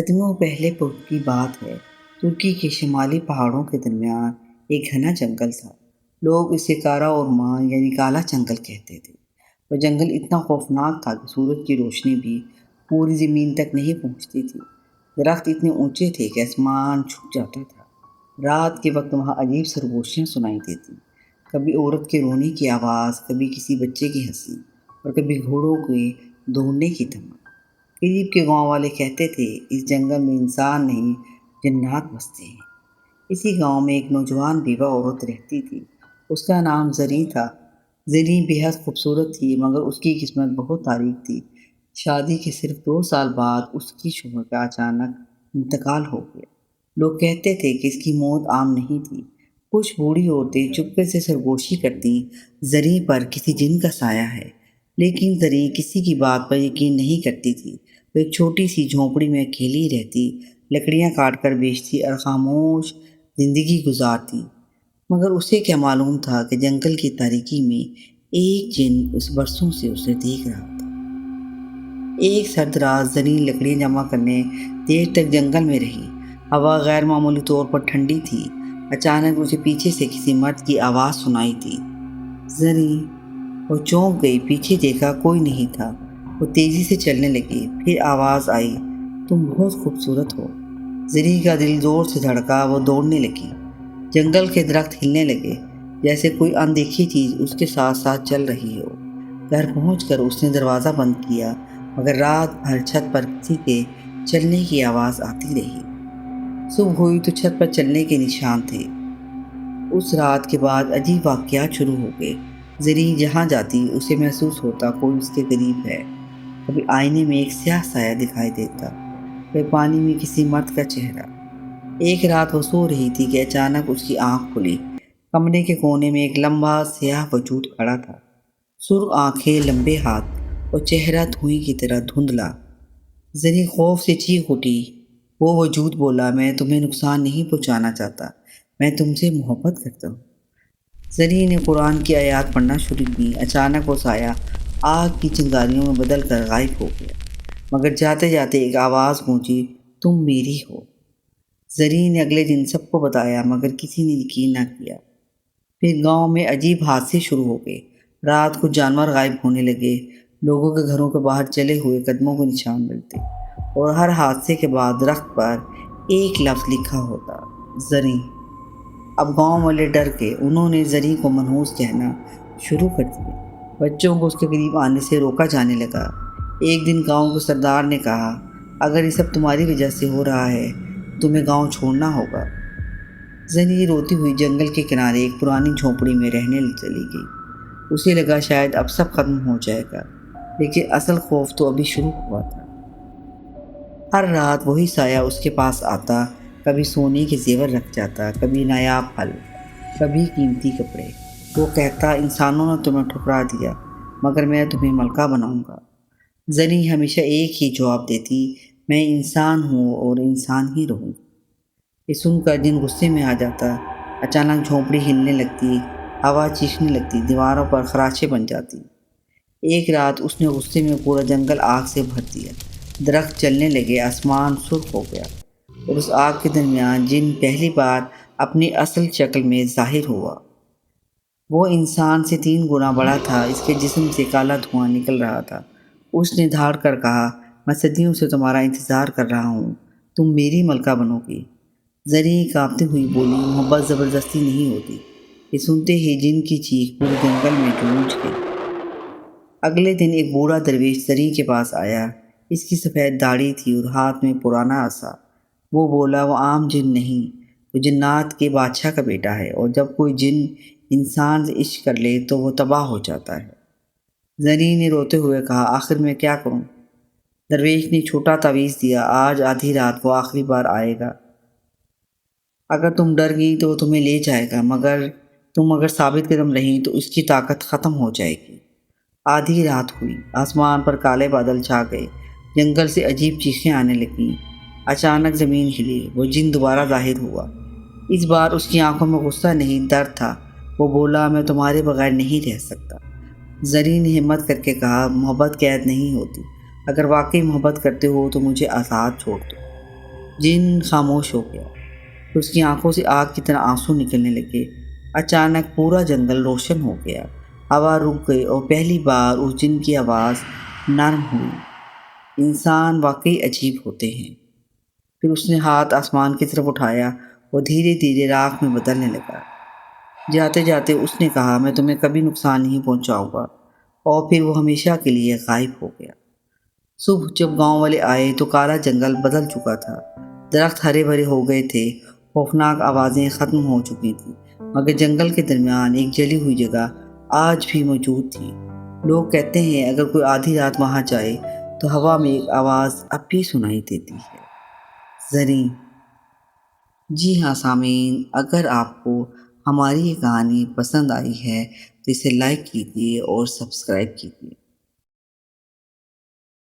صدیوں پہلے کی بات ہے۔ ترکی کے شمالی پہاڑوں کے درمیان ایک گھنا جنگل تھا۔ لوگ اسے کارا اورمان یعنی کالا جنگل کہتے تھے۔ وہ جنگل اتنا خوفناک تھا کہ سورج کی روشنی بھی پوری زمین تک نہیں پہنچتی تھی۔ درخت اتنے اونچے تھے کہ آسمان چھپ جاتا تھا۔ رات کے وقت وہاں عجیب سرگوشیاں سنائی دیتی، کبھی عورت کے رونے کی آواز، کبھی کسی بچے کی ہنسی، اور کبھی گھوڑوں کے دوڑنے کی دھمک۔ قریب کے گاؤں والے کہتے تھے اس جنگل میں انسان نہیں جنات بستے ہیں۔ اسی گاؤں میں ایک نوجوان بیوہ عورت رہتی تھی۔ اس کا نام زریں تھا۔ زریں بے حد خوبصورت تھی، مگر اس کی قسمت بہت تاریک تھی۔ شادی کے صرف 2 سال بعد اس کی شوہر کا اچانک انتقال ہو گیا۔ لوگ کہتے تھے کہ اس کی موت عام نہیں تھی۔ کچھ بوڑھی عورتیں چپکے سے سرگوشی کرتی زریں پر کسی جن کا سایہ ہے، لیکن زریں کسی کی بات پر یقین نہیں کرتی تھی۔ وہ ایک چھوٹی سی جھونپڑی میں اکیلی رہتی، لکڑیاں کاٹ کر بیچتی اور خاموش زندگی گزارتی۔ مگر اسے کیا معلوم تھا کہ جنگل کی تاریکی میں ایک جن اس برسوں سے اسے دیکھ رہا تھا۔ ایک سرد رات زریں لکڑیاں جمع کرنے دیر تک جنگل میں رہی۔ ہوا غیر معمولی طور پر ٹھنڈی تھی۔ اچانک اسے پیچھے سے کسی مرد کی آواز سنائی دی۔ زریں وہ چونک گئی، پیچھے دیکھا کوئی نہیں تھا۔ وہ تیزی سے چلنے لگی، پھر آواز آئی، تم بہت خوبصورت ہو۔ زریں کا دل زور سے دھڑکا، وہ دوڑنے لگی۔ جنگل کے درخت ہلنے لگے، جیسے کوئی اندیکھی چیز اس کے ساتھ ساتھ چل رہی ہو۔ گھر پہنچ کر اس نے دروازہ بند کیا، مگر رات بھر چھت پر کسی کے چلنے کی آواز آتی رہی۔ صبح ہوئی تو چھت پر چلنے کے نشان تھے۔ اس رات کے بعد عجیب واقعات شروع ہو گئے۔ زریں جہاں جاتی اسے محسوس ہوتا کوئی اس کے قریب ہے۔ کبھی آئینے میں ایک سیاہ سایہ دکھائی دیتا، کبھی پانی میں کسی مرد کا چہرہ۔ ایک رات وہ سو رہی تھی کہ اچانک اس کی آنکھ کھلی۔ کمرے کے کونے میں ایک لمبا سیاہ وجود کھڑا تھا، سرخ آنکھیں، لمبے ہاتھ، اور چہرہ دھوئیں کی طرح دھندلا۔ زریں خوف سے چیخ اٹھی۔ وہ وجود بولا، میں تمہیں نقصان نہیں پہنچانا چاہتا، میں تم سے محبت کرتا ہوں۔ زریں نے قرآن کی آیات پڑھنا شروع کی۔ اچانک وہ سایہ آگ کی چنگاریوں میں بدل کر غائب ہو گیا، مگر جاتے جاتے ایک آواز گونجی، تم میری ہو۔ زریں نے اگلے دن سب کو بتایا، مگر کسی نے یقین نہ کیا۔ پھر گاؤں میں عجیب حادثے شروع ہو گئے۔ رات کو جانور غائب ہونے لگے، لوگوں کے گھروں کے باہر چلے ہوئے قدموں کے نشان ملتے، اور ہر حادثے کے بعد درخت پر ایک لفظ لکھا ہوتا، زریں۔ اب گاؤں والے ڈر گئے۔ انہوں نے زریں کو منحوس کہنا شروع کر دیا۔ بچوں کو اس کے قریب آنے سے روکا جانے لگا۔ ایک دن گاؤں کے سردار نے کہا، اگر یہ سب تمہاری وجہ سے ہو رہا ہے تو تمہیں گاؤں چھوڑنا ہوگا۔ زریں روتی ہوئی جنگل کے کنارے ایک پرانی جھونپڑی میں رہنے چلی گئی۔ اسے لگا شاید اب سب ختم ہو جائے گا، لیکن اصل خوف تو ابھی شروع ہوا تھا۔ ہر رات وہی سایہ اس کے پاس آتا، کبھی سونے کے زیور رکھ جاتا، کبھی نایاب پھل، کبھی قیمتی کپڑے۔ وہ کہتا، انسانوں نے تمہیں ٹھکرا دیا، مگر میں تمہیں ملکہ بناؤں گا۔ زریں ہمیشہ ایک ہی جواب دیتی، میں انسان ہوں اور انسان ہی رہوں۔ یہ سن کر جن غصے میں آ جاتا۔ اچانک جھونپڑی ہلنے لگتی، ہوا چیخنے لگتی، دیواروں پر خراشیں بن جاتی۔ ایک رات اس نے غصے میں پورا جنگل آگ سے بھر دیا۔ درخت جلنے لگے، آسمان سرخ ہو گیا، اور اس آگ کے درمیان جن پہلی بار اپنی اصل شکل میں ظاہر ہوا۔ وہ انسان سے 3 گنا بڑا تھا، اس کے جسم سے کالا دھواں نکل رہا تھا۔ اس نے دھاڑ کر کہا، میں صدیوں سے تمہارا انتظار کر رہا ہوں، تم میری ملکہ بنو گی۔ زریں کانپتی ہوئی بولی، محبت زبردستی نہیں ہوتی۔ یہ سنتے ہی جن کی چیخ پورے جنگل میں گونج گئی۔ اگلے دن ایک بوڑھا درویش زریں کے پاس آیا۔ اس کی سفید داڑھی تھی اور ہاتھ میں پرانا عصا۔ وہ بولا، وہ عام جن نہیں، وہ جنات کے بادشاہ کا بیٹا ہے، اور جب کوئی جن انسان سے عشق کر لے تو وہ تباہ ہو جاتا ہے۔ زریں نے روتے ہوئے کہا، آخر میں کیا کروں؟ درویش نے چھوٹا تعویذ دیا، آج آدھی رات وہ آخری بار آئے گا۔ اگر تم ڈر گئی تو وہ تمہیں لے جائے گا، مگر تم اگر ثابت قدم رہیں تو اس کی طاقت ختم ہو جائے گی۔ آدھی رات ہوئی، آسمان پر کالے بادل چھا گئے، جنگل سے عجیب چیخیں آنے لگیں۔ اچانک زمین ہلی، وہ جن دوبارہ ظاہر ہوا۔ اس بار اس کی آنکھوں میں غصہ نہیں، درد تھا۔ وہ بولا، میں تمہارے بغیر نہیں رہ سکتا۔ زریں نے ہمت کر کے کہا، محبت قید نہیں ہوتی، اگر واقعی محبت کرتے ہو تو مجھے آزاد چھوڑ دو۔ جن خاموش ہو گیا، پھر اس کی آنکھوں سے آگ کی طرح آنسو نکلنے لگے۔ اچانک پورا جنگل روشن ہو گیا، ہوا رک گئی اور پہلی بار اس جن کی آواز نرم ہوئی۔ انسان واقعی عجیب ہوتے ہیں۔ پھر اس نے ہاتھ آسمان کی طرف اٹھایا اور دھیرے دھیرے راکھ میں بدلنے لگا۔ جاتے جاتے اس نے کہا، میں تمہیں کبھی نقصان نہیں پہنچاؤں گا، اور پھر وہ ہمیشہ کے لیے غائب ہو گیا۔ صبح جب گاؤں والے آئے تو کالا جنگل بدل چکا تھا، درخت ہرے بھرے ہو گئے تھے، خوفناک آوازیں ختم ہو چکی تھیں، مگر جنگل کے درمیان ایک جلی ہوئی جگہ آج بھی موجود تھی۔ لوگ کہتے ہیں اگر کوئی آدھی رات وہاں جائے تو ہوا میں ایک آواز اب بھی سنائی دیتی ہے۔ زریں۔ جی ہاں سامعین، اگر آپ کو ہماری یہ کہانی پسند آئی ہے تو اسے لائک کیجیے اور سبسکرائب کیجیے۔